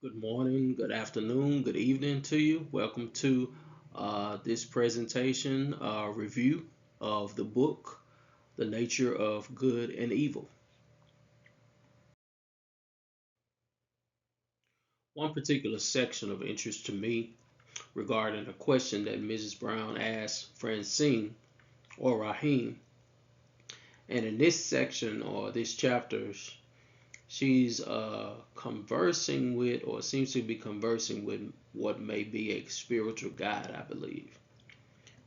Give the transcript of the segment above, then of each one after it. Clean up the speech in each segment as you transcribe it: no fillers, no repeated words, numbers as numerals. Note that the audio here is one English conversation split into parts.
Good morning, good afternoon, good evening to you. Welcome to this presentation review of the book, The Nature of Good and Evil. One particular section of interest to me regarding a question that Mrs. Brown asked Francine or Raheem. And in this section or this chapter, she's conversing with, or seems to be conversing with, what may be a spiritual guide, I believe.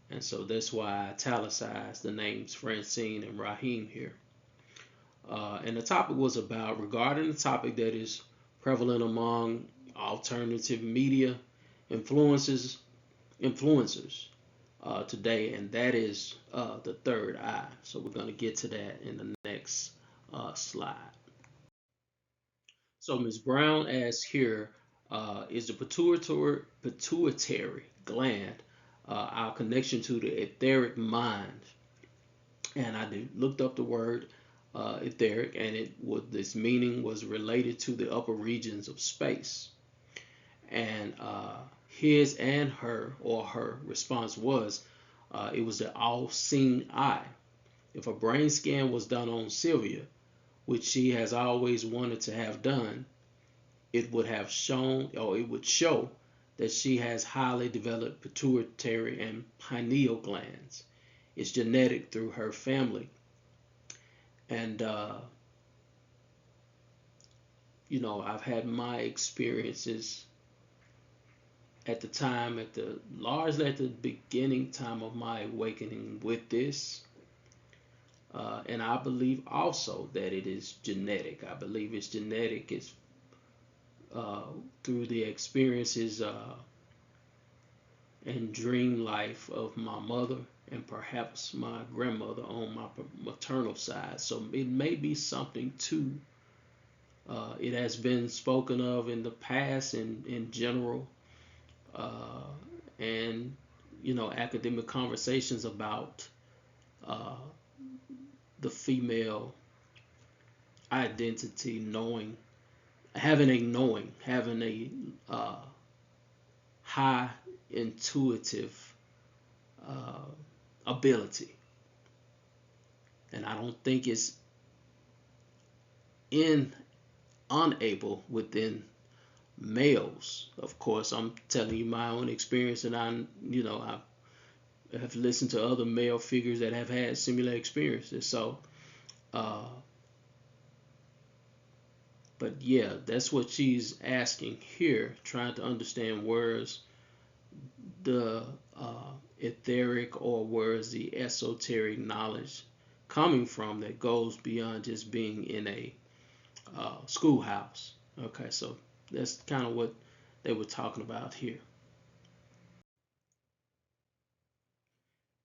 And so that's why I italicized the names Francine and Raheem here. And the topic was about regarding the topic that is prevalent among alternative media influencers today, and that is the third eye. So we're going to get to that in the next slide. So Ms. Brown asks here, is the pituitary gland our connection to the etheric mind? And I looked up the word etheric, and this meaning was related to the upper regions of space. And his and her, or her response was, it was the all-seeing eye. If a brain scan was done on Sylvia, which she has always wanted to have done, it would have shown, or it would show, that she has highly developed pituitary and pineal glands. It's genetic through her family. And, I've had my experiences largely at the beginning time of my awakening with this. And I believe also that it is genetic. I believe it's genetic. It's through the experiences and dream life of my mother and perhaps my grandmother on my maternal side. So it may be something too. It has been spoken of in the past in general, and academic conversations about the female identity, having a high intuitive ability. And I don't think it's unable within males. Of course, I'm telling you my own experience, and I have listened to other male figures that have had similar experiences. So, but yeah, that's what she's asking here, trying to understand where's the etheric, or where's the esoteric knowledge coming from that goes beyond just being in a schoolhouse. Okay, so that's kind of what they were talking about here.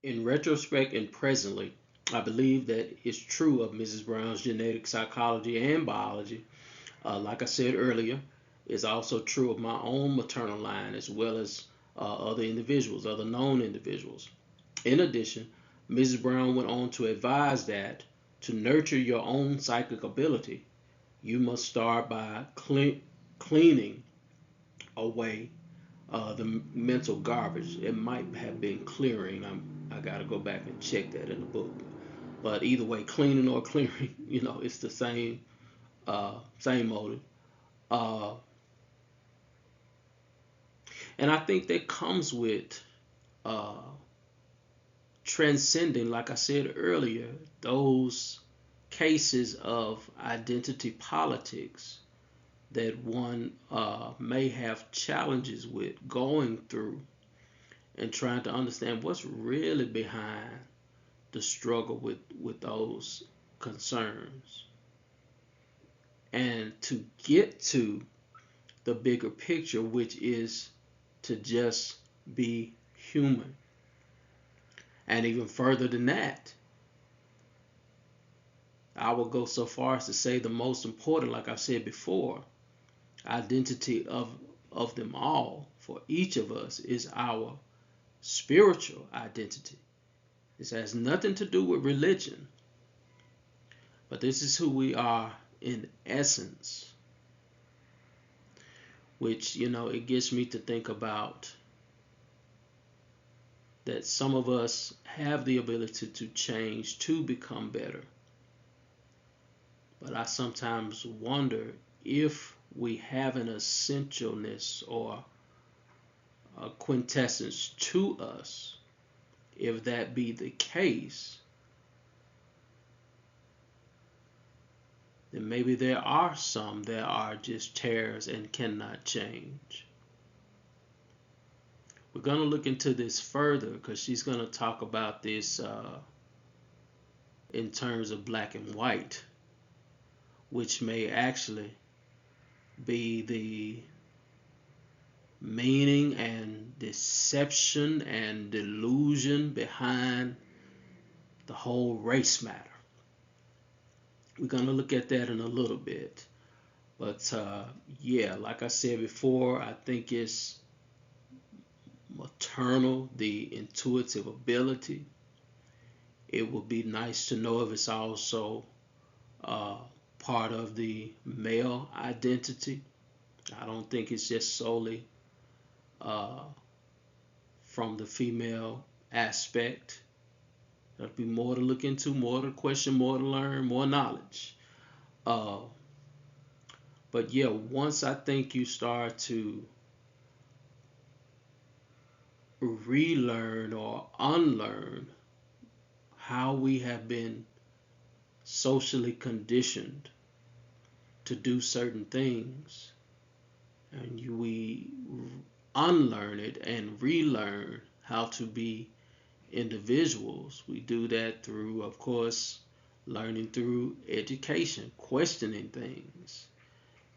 In retrospect and presently, I believe that it's true of Mrs. Brown's genetic psychology and biology. Like I said earlier, it's also true of my own maternal line, as well as other known individuals. In addition, Mrs. Brown went on to advise that to nurture your own psychic ability, you must start by cleaning away the mental garbage. It might have been clearing. I got to go back and check that in the book. But either way, cleaning or clearing, it's the same motive. Uh, and I think that comes with uh, transcending, like I said earlier, those cases of identity politics that one may have challenges with going through, and trying to understand what's really behind the struggle with those concerns, and to get to the bigger picture, which is to just be human. And even further than that, I will go so far as to say the most important, like I said before, identity of them all for each of us is our spiritual identity. This has nothing to do with religion, but this is who we are in essence. which, it gets me to think about that some of us have the ability to change to become better. But I sometimes wonder if we have an essentialness or a quintessence to us. If that be the case, then maybe there are some that are just tares and cannot change. We're going to look into this further because she's going to talk about this in terms of black and white, which may actually be the meaning and deception and delusion behind the whole race matter. We're going to look at that in a little bit. But yeah, like I said before, I think it's maternal, the intuitive ability. It would be nice to know if it's also part of the male identity. I don't think it's just solely from the female aspect. There'll be more to look into, more to question, more to learn, more knowledge. But yeah, once I think you start to relearn or unlearn how we have been socially conditioned to do certain things, and we unlearn it and relearn how to be individuals. We do that through, of course, learning through education, questioning things.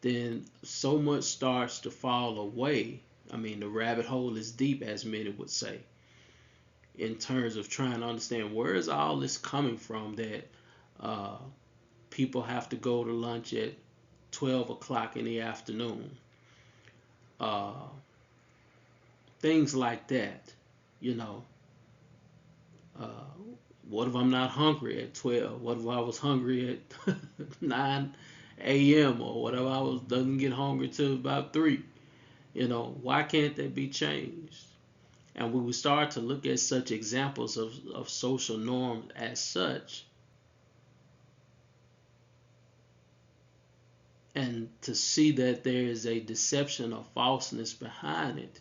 Then so much starts to fall away. I mean, the rabbit hole is deep, as many would say, in terms of trying to understand where is all this coming from that people have to go to lunch at 12 o'clock in the afternoon. Things like that, what if I'm not hungry at 12? What if I was hungry at 9 a.m. or whatever? Doesn't get hungry till about 3. Why can't that be changed? And when we start to look at such examples of social norms as such, and to see that there is a deception or falseness behind it,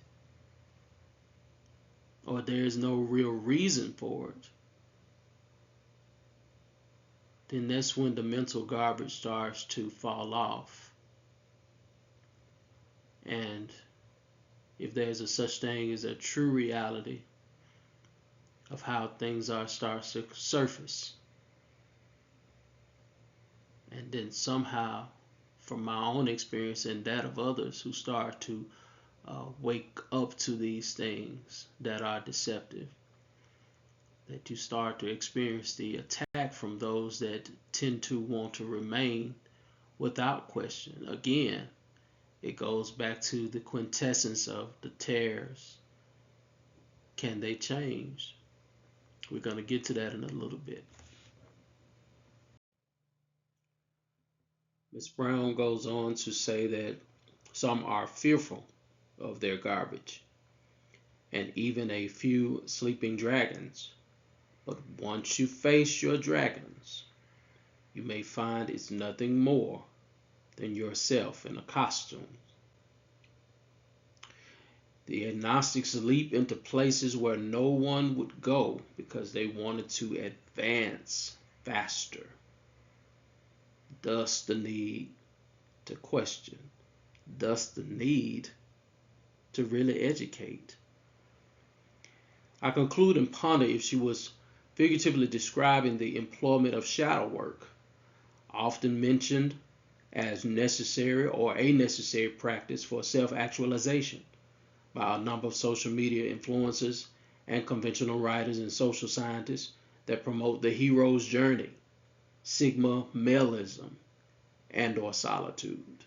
or there is no real reason for it, then that's when the mental garbage starts to fall off. And if there's a such thing as a true reality of how things are, starts to surface. And then somehow, from my own experience and that of others who start to wake up to these things that are deceptive, that you start to experience the attack from those that tend to want to remain without question. Again, it goes back to the quintessence of the tares. Can they change? We're going to get to that in a little bit. Ms. Brown goes on to say that some are fearful of their garbage, and even a few sleeping dragons. But once you face your dragons, you may find it's nothing more than yourself in a costume. The agnostics leap into places where no one would go because they wanted to advance faster. Thus the need to question. Thus the need to really educate. I conclude and ponder if she was figuratively describing the employment of shadow work, often mentioned as necessary or a necessary practice for self-actualization by a number of social media influencers and conventional writers and social scientists that promote the hero's journey, sigma maleism, and or solitude.